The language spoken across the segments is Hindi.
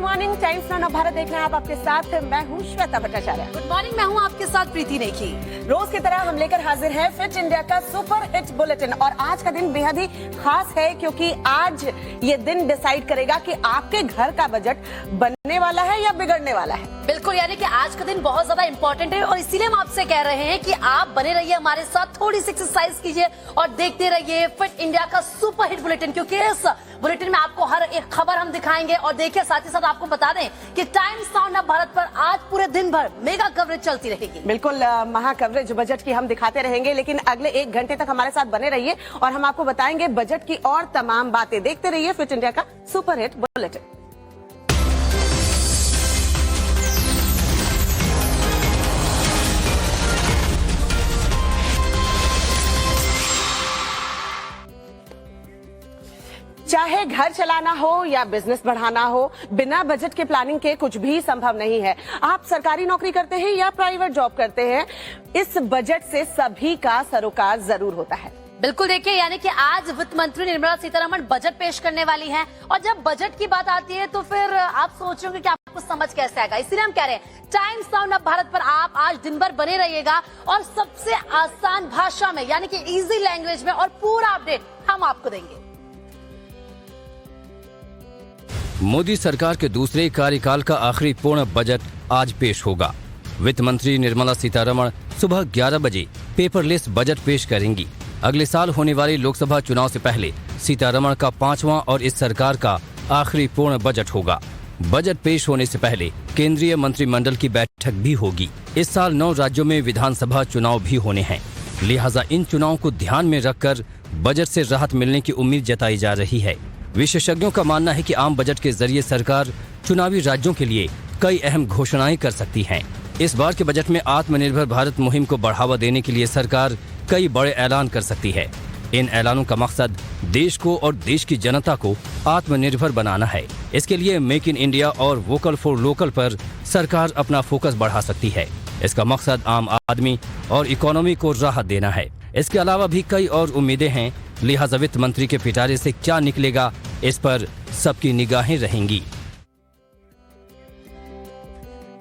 मॉर्निंग, टाइम्स नाउ भारत देखना है आप, आपके साथ मैं हूँ श्वेता भट्टाचार्य। गुड मॉर्निंग, मैं हूँ आपके साथ प्रीति नेकी। रोज की तरह हम लेकर हाजिर हैं फिट इंडिया का सुपर हिट बुलेटिन और आज का दिन बेहद ही खास है क्योंकि आज ये दिन डिसाइड करेगा कि आपके घर का बजट बनने वाला है या बिगड़ने वाला है। बिल्कुल, यानी कि आज का दिन बहुत ज्यादा इम्पोर्टेंट है और इसीलिए हम आपसे कह रहे हैं कि आप बने रहिए हमारे साथ, थोड़ी सी एक्सरसाइज कीजिए और देखते रहिए फिट इंडिया का सुपर हिट बुलेटिन, क्योंकि इस बुलेटिन में आपको हर एक खबर हम दिखाएंगे। और देखिए, साथ ही साथ आपको बता दें कि टाइम्स नाउ भारत पर आज पूरे दिन भर मेगा कवरेज चलती रहेगी। बिल्कुल, महा कवरेज बजट की हम दिखाते रहेंगे, लेकिन अगले 1 घंटे तक हमारे साथ बने रहिए और हम आपको बताएंगे बजट की और तमाम बातें। देखते रहिए फिट इंडिया का सुपर हिट बुलेटिन। चाहे घर चलाना हो या बिजनेस बढ़ाना हो, बिना बजट के प्लानिंग के कुछ भी संभव नहीं है। आप सरकारी नौकरी करते हैं या प्राइवेट जॉब करते हैं, इस बजट से सभी का सरोकार जरूर होता है। बिल्कुल, देखिए, यानी कि आज वित्त मंत्री निर्मला सीतारमण बजट पेश करने वाली हैं और जब बजट की बात आती है तो फिर आप सोच रहे होंगे कि आपको समझ कैसे आएगा। इसीलिए हम कह रहे हैं टाइम्स नाउ भारत पर आप आज दिन भर बने रहिएगा और सबसे आसान भाषा में, यानी कि इजी लैंग्वेज में, और पूरा अपडेट हम आपको देंगे। मोदी सरकार के दूसरे कार्यकाल का आखिरी पूर्ण बजट आज पेश होगा। वित्त मंत्री निर्मला सीतारमण सुबह 11 बजे पेपरलेस बजट पेश करेंगी। अगले साल होने वाले लोकसभा चुनाव से पहले सीतारमण का 5वां और इस सरकार का आखिरी पूर्ण बजट होगा। बजट पेश होने से पहले केंद्रीय मंत्रिमंडल की बैठक भी होगी। इस साल 9 राज्यों में विधानसभा चुनाव भी होने हैं, लिहाजा इन चुनावों को ध्यान में रखकर बजट से राहत मिलने की उम्मीद जताई जा रही है। विशेषज्ञों का मानना है कि आम बजट के जरिए सरकार चुनावी राज्यों के लिए कई अहम घोषणाएं कर सकती है। इस बार के बजट में आत्मनिर्भर भारत मुहिम को बढ़ावा देने के लिए सरकार कई बड़े ऐलान कर सकती है। इन ऐलानों का मकसद देश को और देश की जनता को आत्मनिर्भर बनाना है। इसके लिए मेक इन इंडिया और वोकल फॉर लोकल पर सरकार अपना फोकस बढ़ा सकती है। इसका मकसद आम आदमी और इकोनॉमी को राहत देना है। इसके अलावा भी कई और उम्मीदें हैं, लिहाजा वित्त मंत्री के पिटारे से क्या निकलेगा, इस पर सबकी निगाहें रहेंगी।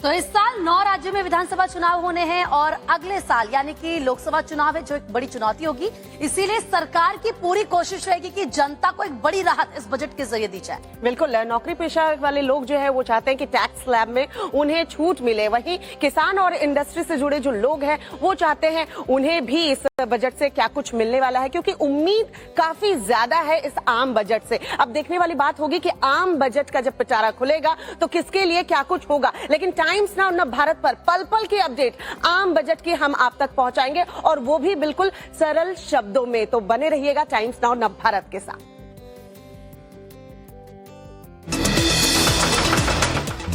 तो इस साल 9 राज्यों में विधानसभा चुनाव होने हैं और अगले साल यानी कि लोकसभा चुनाव है, जो एक बड़ी चुनौती होगी। इसीलिए सरकार की पूरी कोशिश रहेगी कि जनता को एक बड़ी राहत इस बजट के जरिए दी जाए। बिल्कुल, नौकरी पेशा वाले लोग जो है वो चाहते हैं कि टैक्स स्लैब में उन्हें छूट मिले। वहीं किसान और इंडस्ट्री से जुड़े जो लोग हैं वो चाहते हैं उन्हें भी इस बजट से क्या कुछ मिलने वाला है, क्योंकि उम्मीद काफी ज्यादा है इस आम बजट से। अब देखने वाली बात होगी कि आम बजट का जब पिटारा खुलेगा तो किसके लिए क्या कुछ होगा। लेकिन टाइम्स नाउ भारत पर पल पल की अपडेट आम बजट की हम आप तक पहुंचाएंगे और वो भी बिल्कुल सरल शब्दों में। तो बने रहिएगा टाइम्स नाउ भारत के साथ।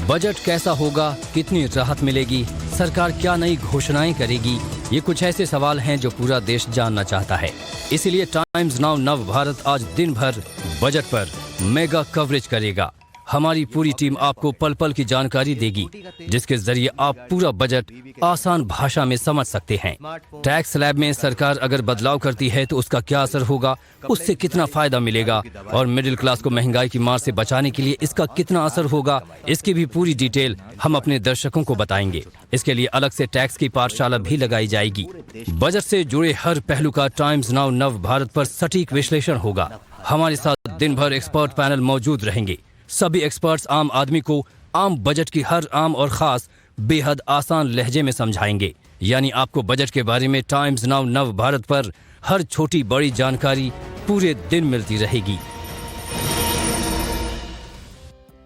बजट कैसा होगा, कितनी राहत मिलेगी, सरकार क्या नई घोषणाएं करेगी, ये कुछ ऐसे सवाल हैं जो पूरा देश जानना चाहता है। इसीलिए टाइम्स नाउ नव भारत आज दिन भर बजट पर मेगा कवरेज करेगा। हमारी पूरी टीम आपको पल पल की जानकारी देगी, जिसके जरिए आप पूरा बजट आसान भाषा में समझ सकते हैं। टैक्स स्लैब में सरकार अगर बदलाव करती है तो उसका क्या असर होगा, उससे कितना फायदा मिलेगा और मिडिल क्लास को महंगाई की मार से बचाने के लिए इसका कितना असर होगा, इसकी भी पूरी डिटेल हम अपने दर्शकों को बताएंगे। इसके लिए अलग से टैक्स की पाठशाला भी लगाई जाएगी। बजट से जुड़े हर पहलू का टाइम्स नाउ नव भारत पर सटीक विश्लेषण होगा। हमारे साथ दिन भर एक्सपर्ट पैनल मौजूद रहेंगे। सभी एक्सपर्ट्स आम आदमी को आम बजट की हर आम और खास बेहद आसान लहजे में समझाएंगे। यानी आपको बजट के बारे में टाइम्स नाउ नव भारत पर हर छोटी बड़ी जानकारी पूरे दिन मिलती रहेगी।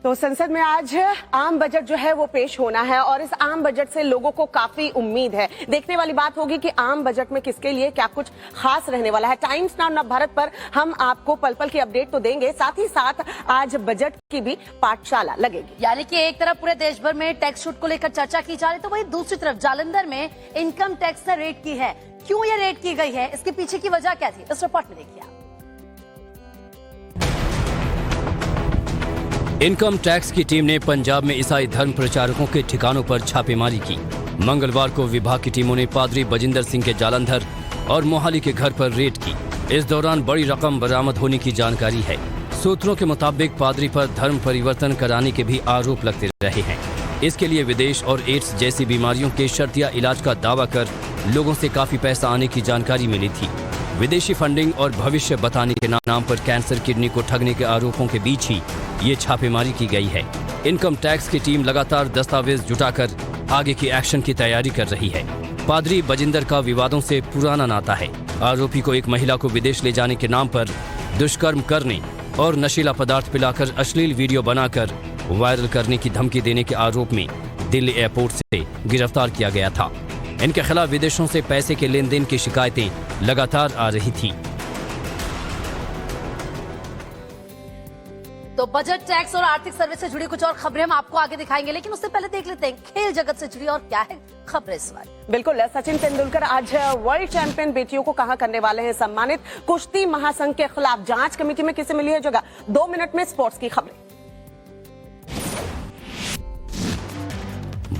तो संसद में आज आम बजट जो है वो पेश होना है और इस आम बजट से लोगों को काफी उम्मीद है। देखने वाली बात होगी कि आम बजट में किसके लिए क्या कुछ खास रहने वाला है। टाइम्स नाउ नव भारत पर हम आपको पल पल की अपडेट तो देंगे, साथ ही साथ आज बजट की भी पाठशाला लगेगी। यानी कि एक तरफ पूरे देश भर में टैक्स छूट को लेकर चर्चा की जा रही, तो वहीं दूसरी तरफ जालंधर में इनकम टैक्स ने रेड की है। क्यों ये रेड की गई है, इसके पीछे की वजह क्या थी, इस रिपोर्ट में देखिए। इनकम टैक्स की टीम ने पंजाब में ईसाई धर्म प्रचारकों के ठिकानों पर छापेमारी की। मंगलवार को विभाग की टीमों ने पादरी बजिंदर सिंह के जालंधर और मोहाली के घर पर रेड की। इस दौरान बड़ी रकम बरामद होने की जानकारी है। सूत्रों के मुताबिक पादरी पर धर्म परिवर्तन कराने के भी आरोप लगते रहे हैं। इसके लिए विदेश और एड्स जैसी बीमारियों के शर्तिया इलाज का दावा कर लोगों से काफी पैसा आने की जानकारी मिली थी। विदेशी फंडिंग और भविष्य बताने के नाम पर कैंसर किडनी को ठगने के आरोपों के बीच ही ये छापेमारी की गई है। इनकम टैक्स की टीम लगातार दस्तावेज जुटाकर आगे की एक्शन की तैयारी कर रही है। पादरी बजिंदर का विवादों से पुराना नाता है। आरोपी को एक महिला को विदेश ले जाने के नाम पर दुष्कर्म करने और नशीला पदार्थ पिलाकर अश्लील वीडियो बनाकर वायरल करने की धमकी देने के आरोप में दिल्ली एयरपोर्ट से गिरफ्तार किया गया था। इनके खिलाफ विदेशों से पैसे के लेन देन की शिकायतें लगातार आ रही थी। तो बजट, टैक्स और आर्थिक सर्वे से जुड़ी कुछ और खबरें हम आपको आगे दिखाएंगे, लेकिन उससे पहले देख लेते हैं खेल जगत से जुड़ी और क्या है खबरें इस बार। बिल्कुल, सचिन तेंदुलकर आज वर्ल्ड चैंपियन बेटियों को कहां करने वाले हैं सम्मानित। कुश्ती महासंघ के खिलाफ जांच कमेटी में किसे मिली है जगह? 2 मिनट में स्पोर्ट्स की खबरें।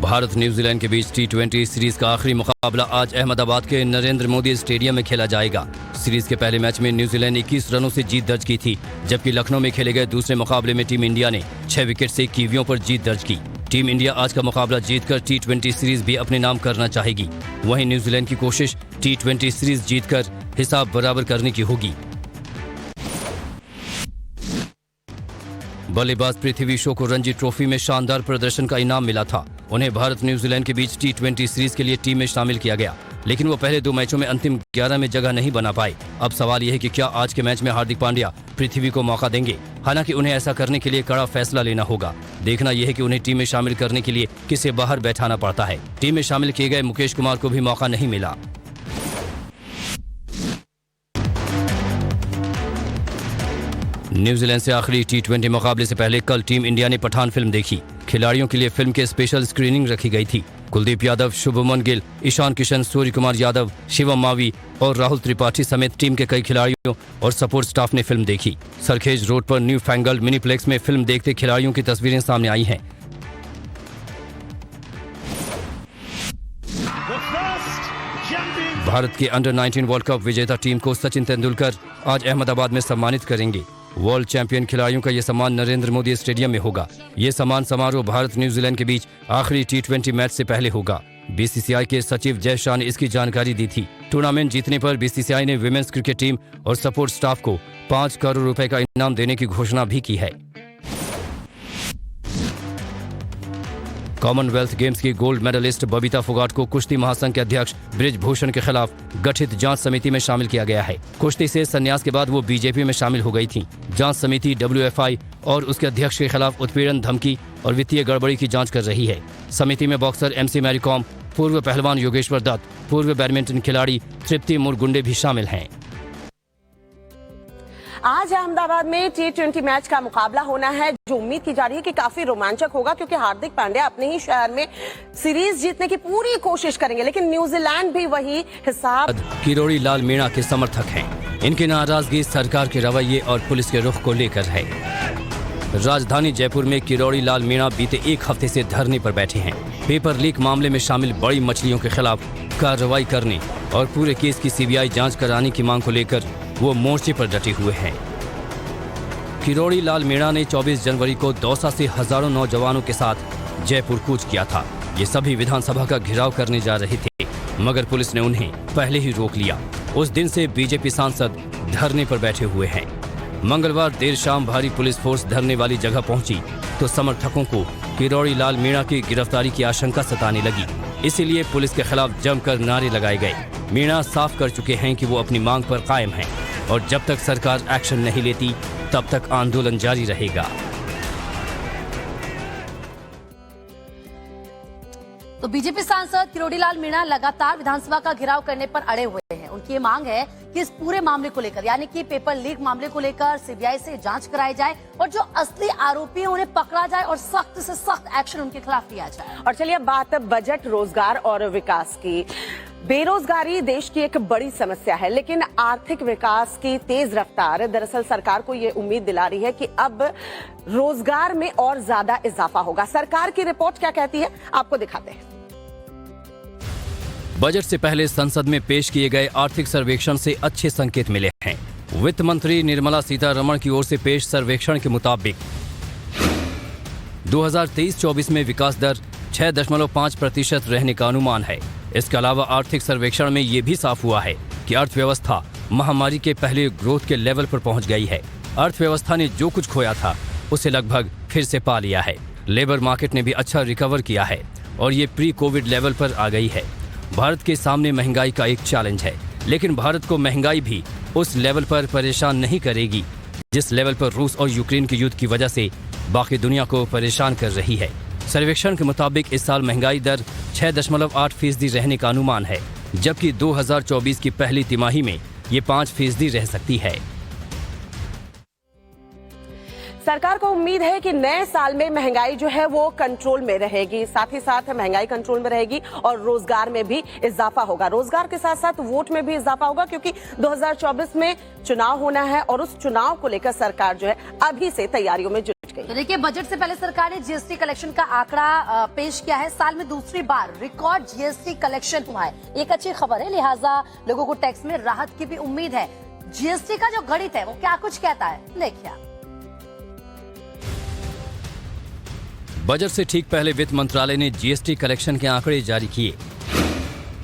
भारत न्यूजीलैंड के बीच T20 सीरीज का आखिरी मुकाबला आज अहमदाबाद के नरेंद्र मोदी स्टेडियम में खेला जाएगा। सीरीज के पहले मैच में न्यूजीलैंड 21 रनों से जीत दर्ज की थी, जबकि लखनऊ में खेले गए दूसरे मुकाबले में टीम इंडिया ने 6 विकेट से कीवियों पर जीत दर्ज की। टीम इंडिया आज का मुकाबला जीतकर T20 सीरीज भी अपने नाम करना चाहेगी। वहीं न्यूजीलैंड की कोशिश T20 सीरीज जीतकर हिसाब बराबर करने की होगी। बल्लेबाज पृथ्वी शॉ को रणजी ट्रॉफी में शानदार प्रदर्शन का इनाम मिला था। उन्हें भारत न्यूजीलैंड के बीच T20 सीरीज के लिए टीम में शामिल किया गया, लेकिन वो पहले 2 मैचों में अंतिम 11 में जगह नहीं बना पाए। अब सवाल यह है कि क्या आज के मैच में हार्दिक पांड्या पृथ्वी को मौका देंगे? हालांकि उन्हें ऐसा करने के लिए कड़ा फैसला लेना होगा। देखना यह है कि उन्हें टीम में शामिल करने के लिए किसे बाहर बैठाना पड़ता है। टीम में शामिल किए गए मुकेश कुमार को भी मौका नहीं मिला। न्यूजीलैंड से आखिरी T20 मुकाबले से पहले कल टीम इंडिया ने पठान फिल्म देखी। खिलाड़ियों के लिए फिल्म के स्पेशल स्क्रीनिंग रखी गई थी। कुलदीप यादव, शुभमन गिल, ईशान किशन, सूर्य कुमार यादव, शिवम मावी और राहुल त्रिपाठी समेत टीम के कई खिलाड़ियों और सपोर्ट स्टाफ ने फिल्म देखी। सरखेज रोड पर न्यू फैंगल्ड मिनीप्लेक्स में फिल्म देखते खिलाड़ियों की तस्वीरें सामने आई हैं। भारत के अंडर 19 वर्ल्ड कप विजेता टीम को सचिन तेंदुलकर आज अहमदाबाद में सम्मानित करेंगे। वर्ल्ड चैंपियन खिलाड़ियों का यह सम्मान नरेंद्र मोदी स्टेडियम में होगा। ये सम्मान समारोह भारत न्यूजीलैंड के बीच आखिरी T20 मैच से पहले होगा। BCCI के सचिव जय शाह ने इसकी जानकारी दी थी। टूर्नामेंट जीतने पर BCCI ने विमेंस क्रिकेट टीम और सपोर्ट स्टाफ को 5 करोड़ रुपए का इनाम देने की घोषणा भी की है। कॉमनवेल्थ गेम्स की गोल्ड मेडलिस्ट बबीता फोगाट को कुश्ती महासंघ के अध्यक्ष बृजभूषण के खिलाफ गठित जांच समिति में शामिल किया गया है। कुश्ती से संन्यास के बाद वो बीजेपी में शामिल हो गई थी। जांच समिति WFI और उसके अध्यक्ष के खिलाफ उत्पीड़न, धमकी और वित्तीय गड़बड़ी की जांच कर रही है। समिति में बॉक्सर MC मैरी कॉम, पूर्व पहलवान योगेश्वर दत्त, पूर्व बैडमिंटन खिलाड़ी तृप्ति मुरगुंडे भी शामिल हैं। आज अहमदाबाद में T20 मैच का मुकाबला होना है, जो उम्मीद की जा रही है कि काफी रोमांचक होगा, क्योंकि हार्दिक पांड्या अपने ही शहर में सीरीज जीतने की पूरी कोशिश करेंगे, लेकिन न्यूजीलैंड भी वही हिसाब। किरोड़ी लाल मीणा के समर्थक हैं। इनकी नाराजगी सरकार के रवैये और पुलिस के रुख को लेकर है। राजधानी जयपुर में किरोड़ी लाल मीणा बीते 1 हफ्ते से धरने पर बैठे हैं। पेपर लीक मामले में शामिल बड़ी मछलियों के खिलाफ कार्रवाई करने और पूरे केस की CBI जांच कराने की मांग को लेकर वो मोर्चे पर डटे हुए हैं। किरोड़ी लाल मीणा ने 24 जनवरी को दौसा से हजारों नौजवानों के साथ जयपुर कूच किया था। ये सभी विधानसभा का घेराव करने जा रहे थे, मगर पुलिस ने उन्हें पहले ही रोक लिया। उस दिन से बीजेपी सांसद धरने पर बैठे हुए हैं। मंगलवार देर शाम भारी पुलिस फोर्स धरने वाली जगह पहुंची तो समर्थकों को किरोड़ी लाल मीणा की गिरफ्तारी की आशंका सताने लगी। इसीलिए पुलिस के खिलाफ जमकर नारे लगाए गए। मीणा साफ कर चुके हैं कि वो अपनी मांग पर कायम हैं और जब तक सरकार एक्शन नहीं लेती तब तक आंदोलन जारी रहेगा। तो बीजेपी सांसद किरोड़ी लाल मीणा लगातार विधानसभा का घेराव करने पर अड़े हुए हैं। उनकी ये मांग है कि इस पूरे मामले को लेकर, यानी कि पेपर लीक मामले को लेकर CBI से जांच कराई जाए और जो असली आरोपी हैं उन्हें पकड़ा जाए और सख्त से सख्त एक्शन उनके खिलाफ लिया जाए। और चलिए अब बात बजट, रोजगार और विकास की। बेरोजगारी देश की एक बड़ी समस्या है, लेकिन आर्थिक विकास की तेज रफ्तार दरअसल सरकार को ये उम्मीद दिला रही है कि अब रोजगार में और ज्यादा इजाफा होगा। सरकार की रिपोर्ट क्या कहती है, आपको दिखाते हैं। बजट से पहले संसद में पेश किए गए आर्थिक सर्वेक्षण से अच्छे संकेत मिले हैं। वित्त मंत्री निर्मला सीतारमण की ओर से पेश सर्वेक्षण के मुताबिक 2023-24 में विकास दर 6.5% रहने का अनुमान है। इसके अलावा आर्थिक सर्वेक्षण में ये भी साफ हुआ है कि अर्थव्यवस्था महामारी के पहले ग्रोथ के लेवल पर पहुंच गई है। अर्थव्यवस्था ने जो कुछ खोया था उसे लगभग फिर से पा लिया है। लेबर मार्केट ने भी अच्छा रिकवर किया है और ये प्री कोविड लेवल पर आ गई है। भारत के सामने महंगाई का एक चैलेंज है, लेकिन भारत को महंगाई भी उस लेवल पर परेशान नहीं करेगी जिस लेवल पर रूस और यूक्रेन के युद्ध की वजह से बाकी दुनिया को परेशान कर रही है। सर्वेक्षण के मुताबिक इस साल महंगाई दर 6.8% रहने का अनुमान है, जबकि 2024 की पहली तिमाही में ये 5% रह सकती है। सरकार को उम्मीद है कि नए साल में महंगाई जो है वो कंट्रोल में रहेगी, साथ ही साथ महंगाई कंट्रोल में रहेगी और रोजगार में भी इजाफा होगा। रोजगार के साथ साथ वोट में भी इजाफा होगा, क्योंकि 2024 में चुनाव होना है और उस चुनाव को लेकर सरकार जो है अभी से तैयारियों में जुट गई। तो देखिए, बजट से पहले सरकार ने जीएसटी कलेक्शन का आंकड़ा पेश किया है। साल में दूसरी बार रिकॉर्ड जीएसटी कलेक्शन हुआ है। एक अच्छी खबर है, लिहाजा लोगों को टैक्स में राहत की भी उम्मीद है। जीएसटी का जो गणित है वो क्या कुछ कहता है, देखिए। बजट से ठीक पहले वित्त मंत्रालय ने जीएसटी कलेक्शन के आंकड़े जारी किए।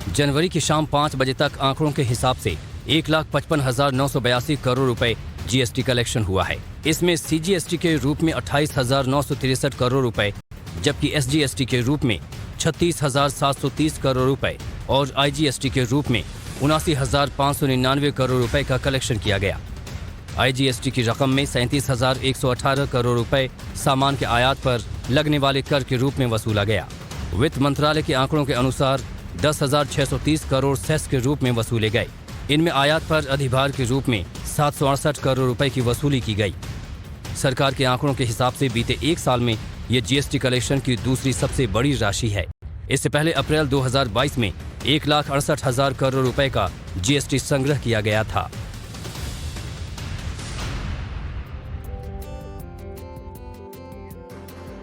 जनवरी की शाम 5 बजे तक आंकड़ों के हिसाब से 1,55,982 करोड़ रुपए जीएसटी कलेक्शन हुआ है। इसमें सीजीएसटी के रूप में 28,963 करोड़ रुपए, जबकि एसजीएसटी के रूप में 36,730 करोड़ रुपए और आईजीएसटी के रूप में 79,599 करोड़ रुपए का कलेक्शन किया गया। आईजीएसटी की रकम में 37,118 करोड़ रुपए सामान के आयात पर लगने वाले कर के रूप में वसूला गया। वित्त मंत्रालय के आंकड़ों के अनुसार 10,630 करोड़ सेस के रूप में वसूले गए। इनमें आयात पर अधिभार के रूप में 768 करोड़ रुपए की वसूली की गई। सरकार के आंकड़ों के हिसाब से बीते एक साल में ये जीएसटी कलेक्शन की दूसरी सबसे बड़ी राशि है। इससे पहले अप्रैल 2022 में 1,68,000 करोड़ रुपए का जीएसटी संग्रह किया गया था।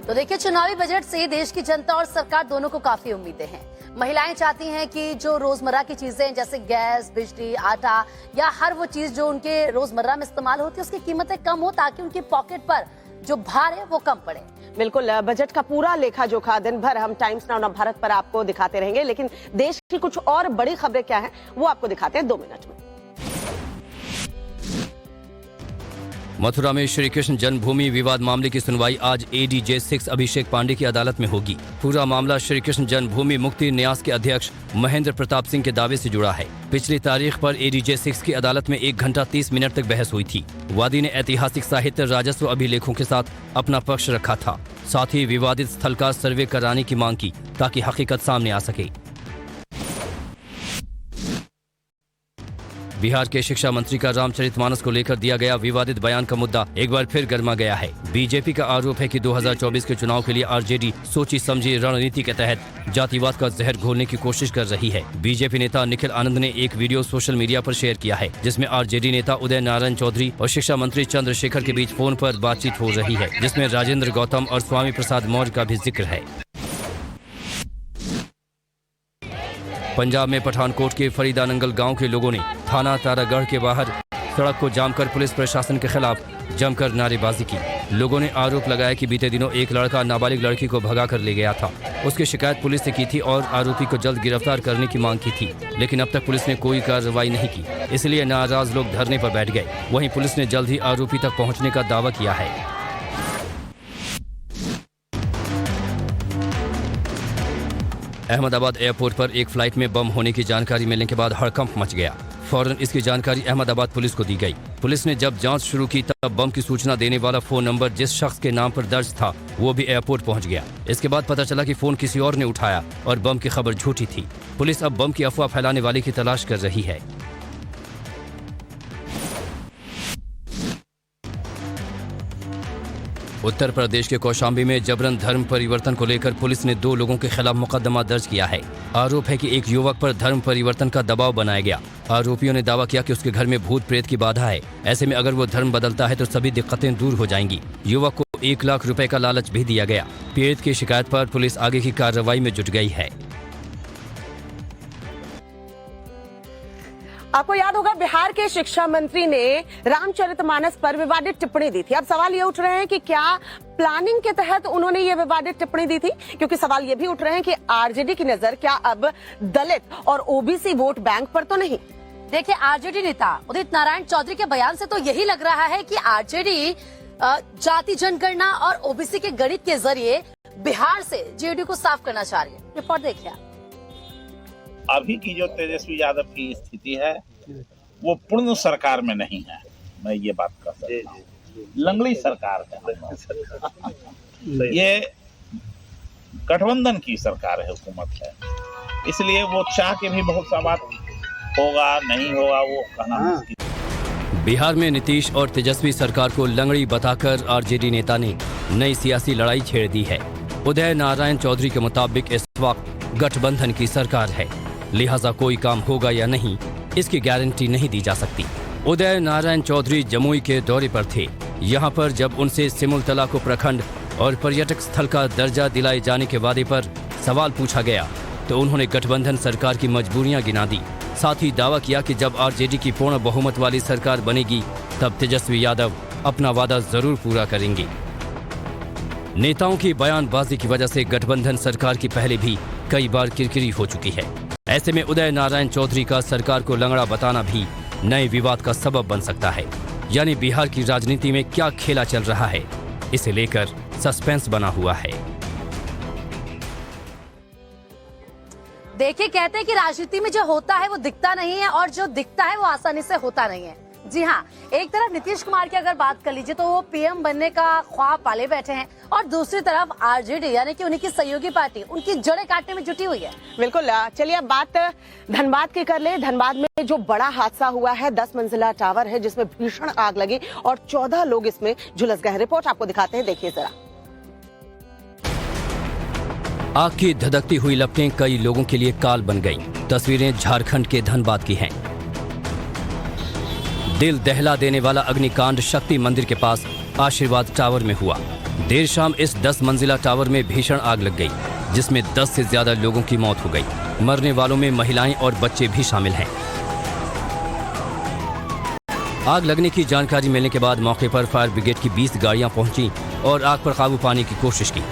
तो देखिए, चुनावी बजट से देश की जनता और सरकार दोनों को काफी उम्मीदें हैं। महिलाएं चाहती हैं कि जो रोजमर्रा की चीजें जैसे गैस, बिजली, आटा या हर वो चीज जो उनके रोजमर्रा में इस्तेमाल होती है उसकी कीमतें कम हो, ताकि उनकी पॉकेट पर जो भार है वो कम पड़े। बिल्कुल, बजट का पूरा लेखा जोखा दिन भर हम टाइम्स नाउ भारत पर आपको दिखाते रहेंगे, लेकिन देश की कुछ और बड़ी खबरें क्या है वो आपको दिखाते हैं 2 मिनट में। मथुरा में श्री कृष्ण जन्मभूमि विवाद मामले की सुनवाई आज एडीजे 6 अभिषेक पांडे की अदालत में होगी। पूरा मामला श्री कृष्ण जन्मभूमि मुक्ति न्यास के अध्यक्ष महेंद्र प्रताप सिंह के दावे से जुड़ा है। पिछली तारीख पर एडीजे 6 की अदालत में 1 घंटा 30 मिनट तक बहस हुई थी। वादी ने ऐतिहासिक साहित्य, राजस्व अभिलेखों के साथ अपना पक्ष रखा था। साथ ही विवादित स्थल का सर्वे कराने की मांग की ताकि हकीकत सामने आ सके। बिहार के शिक्षा मंत्री का रामचरितमानस को लेकर दिया गया विवादित बयान का मुद्दा एक बार फिर गर्मा गया है। बीजेपी का आरोप है कि 2024 के चुनाव के लिए आरजेडी सोची समझी रणनीति के तहत जातिवाद का जहर घोलने की कोशिश कर रही है। बीजेपी नेता निखिल आनंद ने एक वीडियो सोशल मीडिया पर शेयर किया है, जिसमें आरजेडी नेता उदय नारायण चौधरी और शिक्षा मंत्री चंद्रशेखर के बीच फोन पर बातचीत हो रही है, जिसमें राजेंद्र गौतम और स्वामी प्रसाद मौर्य का भी जिक्र है। पंजाब में पठानकोट के फरीदानंगल गांव के लोगों ने थाना तारागढ़ के बाहर सड़क को जाम कर पुलिस प्रशासन के खिलाफ जमकर नारेबाजी की। लोगों ने आरोप लगाया कि बीते दिनों एक लड़का नाबालिग लड़की को भगा कर ले गया था। उसकी शिकायत पुलिस से की थी और आरोपी को जल्द गिरफ्तार करने की मांग की थी, लेकिन अब तक पुलिस ने कोई कार्रवाई नहीं की, इसलिए नाराज लोग धरने पर बैठ गए। वहीं पुलिस ने जल्द ही आरोपी तक पहुंचने का दावा किया है। अहमदाबाद एयरपोर्ट पर एक फ्लाइट में बम होने की जानकारी मिलने के बाद हड़कंप मच गया। फौरन इसकी जानकारी अहमदाबाद पुलिस को दी गई। पुलिस ने जब जांच शुरू की तब बम की सूचना देने वाला फोन नंबर जिस शख्स के नाम पर दर्ज था वो भी एयरपोर्ट पहुंच गया। इसके बाद पता चला कि फोन किसी और ने उठाया और बम की खबर झूठी थी। पुलिस अब बम की अफवाह फैलाने वाले की तलाश कर रही है। उत्तर प्रदेश के कौशाम्बी में जबरन धर्म परिवर्तन को लेकर पुलिस ने 2 लोगों के खिलाफ मुकदमा दर्ज किया है। आरोप है कि एक युवक पर धर्म परिवर्तन का दबाव बनाया गया। आरोपियों ने दावा किया कि उसके घर में भूत प्रेत की बाधा है, ऐसे में अगर वो धर्म बदलता है तो सभी दिक्कतें दूर हो जाएंगी। युवक को 1 लाख रुपए का लालच भी दिया गया। पीड़ित की शिकायत पर पुलिस आगे की कार्रवाई में जुट गई है। आपको याद होगा बिहार के शिक्षा मंत्री ने रामचरितमानस पर विवादित टिप्पणी दी थी। अब सवाल ये उठ रहे हैं कि क्या प्लानिंग के तहत उन्होंने ये विवादित टिप्पणी दी थी, क्योंकि सवाल ये भी उठ रहे हैं कि आरजेडी की नजर क्या अब दलित और ओबीसी वोट बैंक पर तो नहीं। देखिए, आरजेडी नेता उदित नारायण चौधरी के बयान से तो यही लग रहा है कि आरजेडी जाति जनगणना और ओबीसी के गणित के जरिए बिहार से जेडीयू को साफ करना चाह रही है। रिपोर्ट देखिए। अभी की जो तेजस्वी यादव की स्थिति है वो पूर्ण सरकार में नहीं है, मैं ये बात कर सकता हूँ, लंगड़ी सरकार है। ये गठबंधन की सरकार है, हुकूमत है, इसलिए वो चाह के भी बहुत सा बात होगा नहीं होगा वो कहना मुश्किल। बिहार में नीतीश और तेजस्वी सरकार को लंगड़ी बताकर आरजेडी नेता ने नई सियासी लड़ाई छेड़ दी है। उदय नारायण चौधरी के मुताबिक इस वक्त गठबंधन की सरकार है, लिहाजा कोई काम होगा या नहीं इसकी गारंटी नहीं दी जा सकती। उदय नारायण चौधरी जमुई के दौरे पर थे। यहाँ पर जब उनसे सिमुलतला को प्रखंड और पर्यटक स्थल का दर्जा दिलाए जाने के वादे पर सवाल पूछा गया तो उन्होंने गठबंधन सरकार की मजबूरियां गिना दी। साथ ही दावा किया कि जब आरजेडी की पूर्ण बहुमत वाली सरकार बनेगी तब तेजस्वी यादव अपना वादा जरूर पूरा करेंगे। नेताओं की बयानबाजी की वजह से गठबंधन सरकार की पहले भी कई बार किरकिरी हो चुकी है। ऐसे में उदय नारायण चौधरी का सरकार को लंगड़ा बताना भी नए विवाद का सबब बन सकता है। यानी बिहार की राजनीति में क्या खेला चल रहा है, इसे लेकर सस्पेंस बना हुआ है। देखिए, कहते हैं कि राजनीति में जो होता है वो दिखता नहीं है और जो दिखता है वो आसानी से होता नहीं है। जी हाँ, एक तरफ नीतीश कुमार की अगर बात कर लीजिए तो वो पीएम बनने का ख्वाब पाले बैठे हैं और दूसरी तरफ आरजेडी यानी कि उन्हीं की सहयोगी पार्टी उनकी जड़ें काटने में जुटी हुई है। बिल्कुल। चलिए अब बात धनबाद की कर ले। धनबाद में जो बड़ा हादसा हुआ है, 10 मंजिला टावर है जिसमें भीषण आग लगी और 14 लोग इसमें झुलस गए। रिपोर्ट आपको दिखाते हैं, देखिए जरा। आग की धधकती हुई लपटें कई लोगों के लिए काल बन गई। तस्वीरें झारखंड के धनबाद की हैं। दिल दहला देने वाला अग्निकांड शक्ति मंदिर के पास आशीर्वाद टावर में हुआ। देर शाम इस 10 मंजिला टावर में भीषण आग लग गई जिसमें 10 से ज्यादा लोगों की मौत हो गई। मरने वालों में महिलाएं और बच्चे भी शामिल हैं। आग लगने की जानकारी मिलने के बाद मौके पर फायर ब्रिगेड की 20 गाड़ियां पहुंची और आग पर काबू पाने की कोशिश की।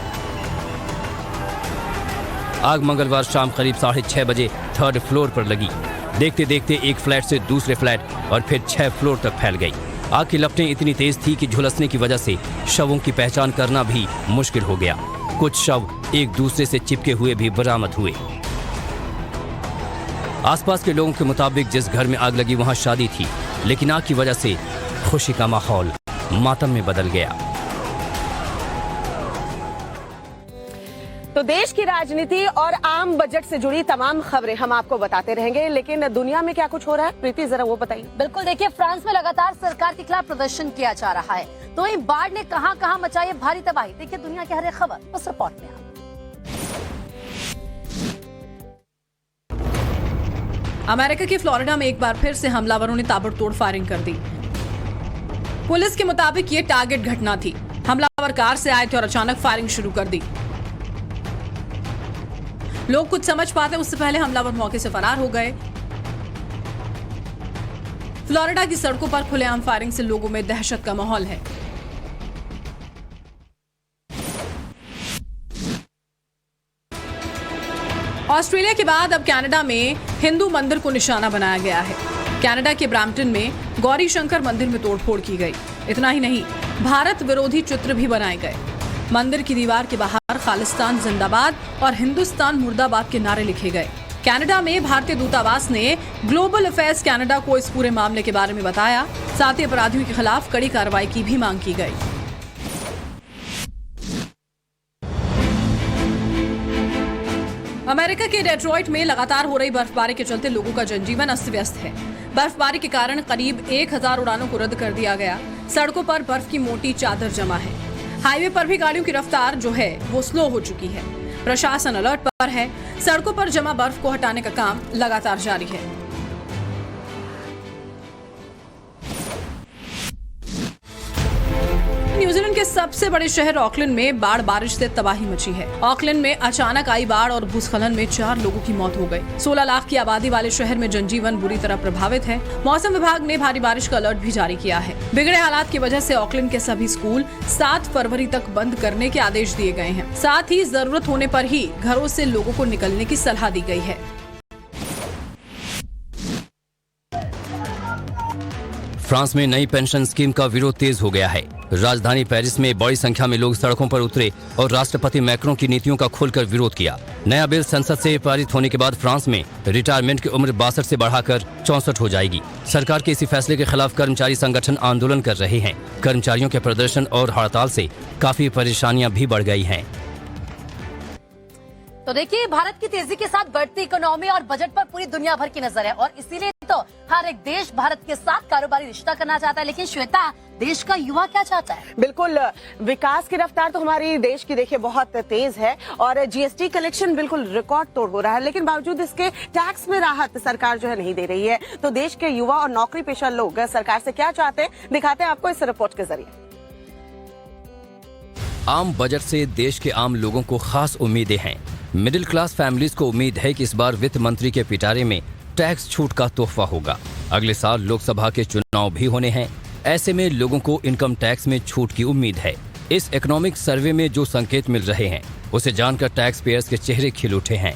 आग मंगलवार शाम करीब 6:30 बजे 3rd फ्लोर पर लगी। देखते देखते एक फ्लैट से दूसरे फ्लैट और फिर 6 फ्लोर तक फैल गई। आग की लपटें इतनी तेज थी कि झुलसने की वजह से शवों की पहचान करना भी मुश्किल हो गया। कुछ शव एक दूसरे से चिपके हुए भी बरामद हुए। आसपास के लोगों के मुताबिक जिस घर में आग लगी वहां शादी थी, लेकिन आग की वजह से खुशी का माहौल मातम में बदल गया। तो देश की राजनीति और आम बजट से जुड़ी तमाम खबरें हम आपको बताते रहेंगे, लेकिन दुनिया में क्या कुछ हो रहा है प्रीति, जरा वो बताइए। बिल्कुल, देखिए, फ्रांस में लगातार सरकार के खिलाफ प्रदर्शन किया जा रहा है। तो वहीं बाढ़ ने कहां-कहां मचाई है भारी तबाही। देखिए दुनिया की हर एक खबर उस रिपोर्ट में। अमेरिका के फ्लोरिडा में एक बार फिर से हमलावरों ने ताबड़तोड़ फायरिंग कर दी। पुलिस के मुताबिक ये टारगेट घटना थी। हमलावर कार से आए थे और अचानक फायरिंग शुरू कर दी। लोग कुछ समझ पाते उससे पहले हमलावर मौके से फरार हो गए। फ्लोरिडा की सड़कों पर खुलेआम फायरिंग से लोगों में दहशत का माहौल है। ऑस्ट्रेलिया के बाद अब कनाडा में हिंदू मंदिर को निशाना बनाया गया है। कनाडा के ब्रैम्पटन में गौरी शंकर मंदिर में तोड़फोड़ की गई। इतना ही नहीं, भारत विरोधी चित्र भी बनाए गए। मंदिर की दीवार के बाहर खालिस्तान जिंदाबाद और हिंदुस्तान मुर्दाबाद के नारे लिखे गए। कनाडा में भारतीय दूतावास ने ग्लोबल अफेयर्स कनाडा को इस पूरे मामले के बारे में बताया। साथ ही अपराधियों के खिलाफ कड़ी कार्रवाई की भी मांग की गई। अमेरिका के डेट्रॉइट में लगातार हो रही बर्फबारी के चलते लोगों का जनजीवन अस्त व्यस्त है। बर्फबारी के कारण करीब 1000 उड़ानों को रद्द कर दिया गया। सड़कों पर बर्फ की मोटी चादर जमा है। हाईवे पर भी गाड़ियों की रफ्तार जो है वो स्लो हो चुकी है। प्रशासन अलर्ट पर है। सड़कों पर जमा बर्फ को हटाने का काम लगातार जारी है। न्यूजीलैंड के सबसे बड़े शहर ऑकलैंड में बाढ़ बारिश से तबाही मची है। ऑकलैंड में अचानक आई बाढ़ और भूस्खलन में 4 लोगों की मौत हो गई। 16 लाख की आबादी वाले शहर में जनजीवन बुरी तरह प्रभावित है। मौसम विभाग ने भारी बारिश का अलर्ट भी जारी किया है। बिगड़े हालात की वजह से ऑकलैंड के सभी स्कूल 7 फरवरी तक बंद करने के आदेश दिए गए हैं। साथ ही जरूरत होने पर ही घरों से लोगों को निकलने की सलाह दी गई है। फ्रांस में नई पेंशन स्कीम का विरोध तेज हो गया है। राजधानी पेरिस में बड़ी संख्या में लोग सड़कों पर उतरे और राष्ट्रपति मैक्रों की नीतियों का खोलकर विरोध किया। नया बिल संसद से पारित होने के बाद फ्रांस में रिटायरमेंट की उम्र 62 से बढ़ाकर 64 हो जाएगी। सरकार के इसी फैसले के खिलाफ कर्मचारी संगठन आंदोलन कर रहे हैं। कर्मचारियों के प्रदर्शन और हड़ताल से काफी परेशानियां भी बढ़ गई हैं। तो देखिए, भारत की तेजी के साथ बढ़ती इकोनॉमी और बजट पर पूरी दुनिया भर की नजर है और इसीलिए तो हर एक देश भारत के साथ कारोबारी रिश्ता करना चाहता है। लेकिन श्वेता, देश का युवा क्या चाहता है? बिल्कुल, विकास की रफ्तार तो हमारी देश की देखिए बहुत तेज है और जीएसटी कलेक्शन बिल्कुल रिकॉर्ड तोड़ हो रहा है, लेकिन बावजूद इसके टैक्स में राहत सरकार जो है नहीं दे रही है। तो देश के युवा और नौकरी पेशा लोग सरकार से क्या चाहते हैं, दिखाते हैं आपको इस रिपोर्ट के जरिए। आम बजट से देश के आम लोगों को खास उम्मीदें हैं। मिडिल क्लास फैमिलीज को उम्मीद है कि इस बार वित्त मंत्री के पिटारे में टैक्स छूट का तोहफा होगा। अगले साल लोकसभा के चुनाव भी होने हैं। ऐसे में लोगों को इनकम टैक्स में छूट की उम्मीद है। इस इकोनॉमिक सर्वे में जो संकेत मिल रहे हैं उसे जानकर टैक्स पेयर्स के चेहरे खिल उठे हैं।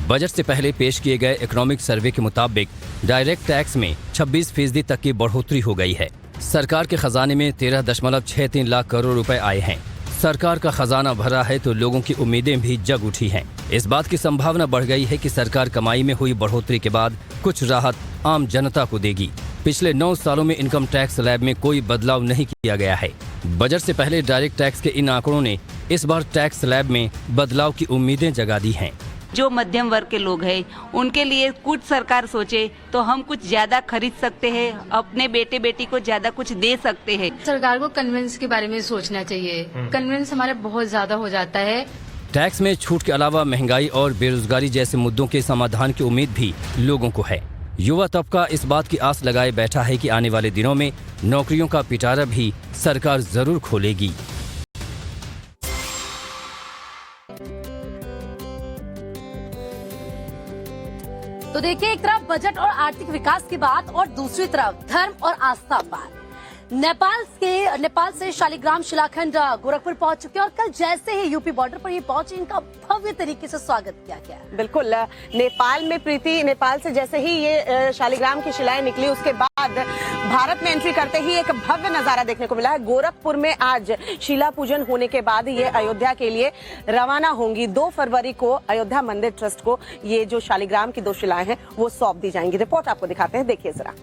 बजट से पहले पेश किए गए इकोनॉमिक सर्वे के मुताबिक डायरेक्ट टैक्स में 26% तक की बढ़ोतरी हो गई है। सरकार के खजाने में 13.63 लाख करोड़ रुपए आए हैं। सरकार का खजाना भरा है तो लोगों की उम्मीदें भी जग उठी हैं। इस बात की संभावना बढ़ गई है कि सरकार कमाई में हुई बढ़ोतरी के बाद कुछ राहत आम जनता को देगी। पिछले 9 सालों में इनकम टैक्स स्लैब में कोई बदलाव नहीं किया गया है। बजट से पहले डायरेक्ट टैक्स के इन आंकड़ों ने इस बार टैक्स स्लैब में बदलाव की उम्मीदें जगा दी हैं। जो मध्यम वर्ग के लोग हैं उनके लिए कुछ सरकार सोचे तो हम कुछ ज्यादा खरीद सकते हैं, अपने बेटे बेटी को ज्यादा कुछ दे सकते हैं। सरकार को कन्वेंस के बारे में सोचना चाहिए। कन्वेंस हमारे बहुत ज्यादा हो जाता है। टैक्स में छूट के अलावा महंगाई और बेरोजगारी जैसे मुद्दों के समाधान की उम्मीद भी लोगों को है। युवा तबका इस बात की आस लगाए बैठा है कि आने वाले दिनों में नौकरियों का पिटारा भी सरकार जरूर खोलेगी। तो देखिए, एक तरफ बजट और आर्थिक विकास की बात और दूसरी तरफ धर्म और आस्था बात। नेपाल से शालिग्राम शिलाखंड गोरखपुर पहुंच चुके हैं और कल जैसे ही यूपी बॉर्डर पर ये पहुंचे, इनका भव्य तरीके से स्वागत किया गया। बिल्कुल, नेपाल में प्रीति, नेपाल से जैसे ही ये शालिग्राम की शिलाएं निकली उसके बाद भारत में एंट्री करते ही एक भव्य नजारा देखने को मिला है। गोरखपुर में आज शिला पूजन होने के बाद ये अयोध्या के लिए रवाना होंगी। 2 फरवरी को अयोध्या मंदिर ट्रस्ट को ये जो शालिग्राम की 2 शिलाएं हैं वो सौंप दी जाएंगी। रिपोर्ट आपको दिखाते हैं, देखिए जरा।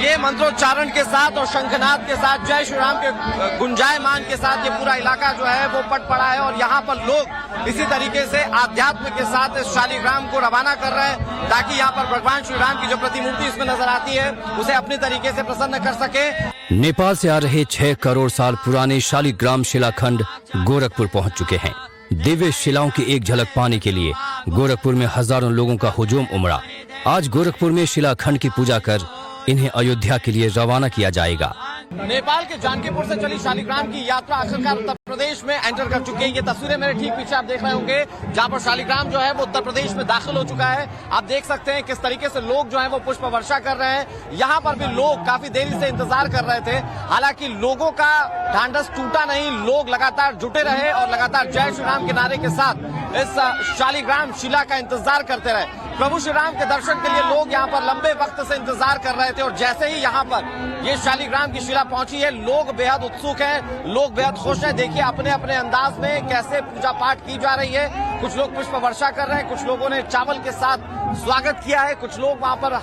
ये मंत्रोच्चारण के साथ और शंखनाद के साथ, जय श्री राम के गुंजायमान के साथ ये पूरा इलाका जो है वो पट पड़ा है और यहाँ पर लोग इसी तरीके से आध्यात्म के साथ इस शालिग्राम को रवाना कर रहे हैं ताकि यहाँ पर भगवान श्री राम की जो प्रतिमूर्ति इसमें नजर आती है उसे अपनी तरीके से प्रसन्न कर सके। नेपाल से आ रहे 6 करोड़ साल पुराने शालिग्राम शिलाखंड गोरखपुर पहुंच चुके हैं। दिव्य शिलाओं की एक झलक पाने के लिए गोरखपुर में हजारों लोगों का हुजूम उमड़ा। आज गोरखपुर में शिलाखंड की पूजा कर इन्हें अयोध्या के लिए रवाना किया जाएगा। नेपाल के जानकीपुर से चली शालिग्राम की यात्रा आखिरकार उत्तर प्रदेश में एंटर कर चुकी है। ये तस्वीरें मेरे ठीक पीछे आप देख रहे होंगे जहां पर शालिग्राम जो है वो उत्तर प्रदेश में दाखिल हो चुका है। आप देख सकते हैं किस तरीके से लोग जो है वो पुष्प वर्षा कर रहे हैं। यहाँ पर भी लोग काफी देरी से इंतजार कर रहे थे, हालांकि लोगों का ढांढस टूटा नहीं। लोग लगातार जुटे रहे और लगातार जय श्री राम के नारे के साथ इस शालिग्राम शिला का इंतजार करते रहे। प्रभु श्री राम के दर्शन के लिए लोग यहाँ पर लंबे वक्त से इंतजार कर रहे थे और जैसे ही यहाँ पर ये शालिग्राम की शिला पहुंची है, लोग बेहद उत्सुक हैं, लोग बेहद खुश हैं। देखिए अपने अपने अंदाज में कैसे पूजा पाठ की जा रही है। कुछ लोग पुष्प वर्षा कर रहे हैं, कुछ लोगों ने चावल के साथ स्वागत किया है, कुछ लोग वहाँ पर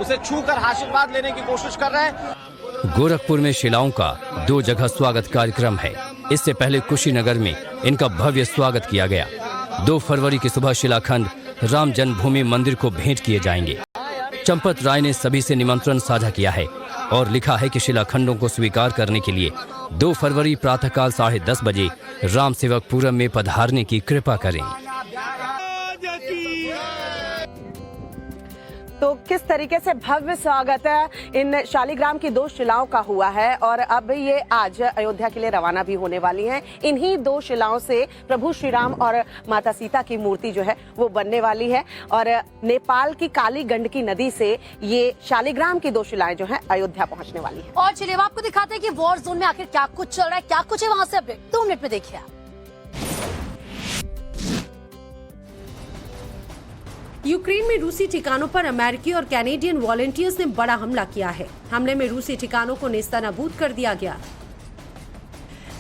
उसे छूकर आशीर्वाद लेने की कोशिश कर रहे हैं। गोरखपुर में शिलाओं का 2 जगह स्वागत कार्यक्रम है। इससे पहले कुशीनगर में इनका भव्य स्वागत किया गया। 2 फरवरी की सुबह शिलाखंड राम जन्मभूमि मंदिर को भेंट किए जाएंगे। चंपत राय ने सभी से निमंत्रण साझा किया है और लिखा है कि शिलाखंडों को स्वीकार करने के लिए 2 फरवरी प्रातःकाल 10:30 बजे राम सेवकपुरम में पधारने की कृपा करें। तो किस तरीके से भव्य स्वागत इन शालिग्राम की 2 शिलाओं का हुआ है और अब ये आज अयोध्या के लिए रवाना भी होने वाली हैं। इन्हीं 2 शिलाओं से प्रभु श्री राम और माता सीता की मूर्ति जो है वो बनने वाली है और नेपाल की काली गंडकी नदी से ये शालिग्राम की 2 शिलाएं जो है अयोध्या पहुंचने वाली है। और चलिए अब आपको दिखाते हैं कि वॉर जोन में आखिर क्या कुछ चल रहा है, क्या कुछ है वहां से अपडेट 2 मिनट में देखिए आप। यूक्रेन में रूसी ठिकानों पर अमेरिकी और कैनेडियन वॉलंटियर्स ने बड़ा हमला किया है। हमले में रूसी ठिकानों को नेस्तनाबूद कर दिया गया।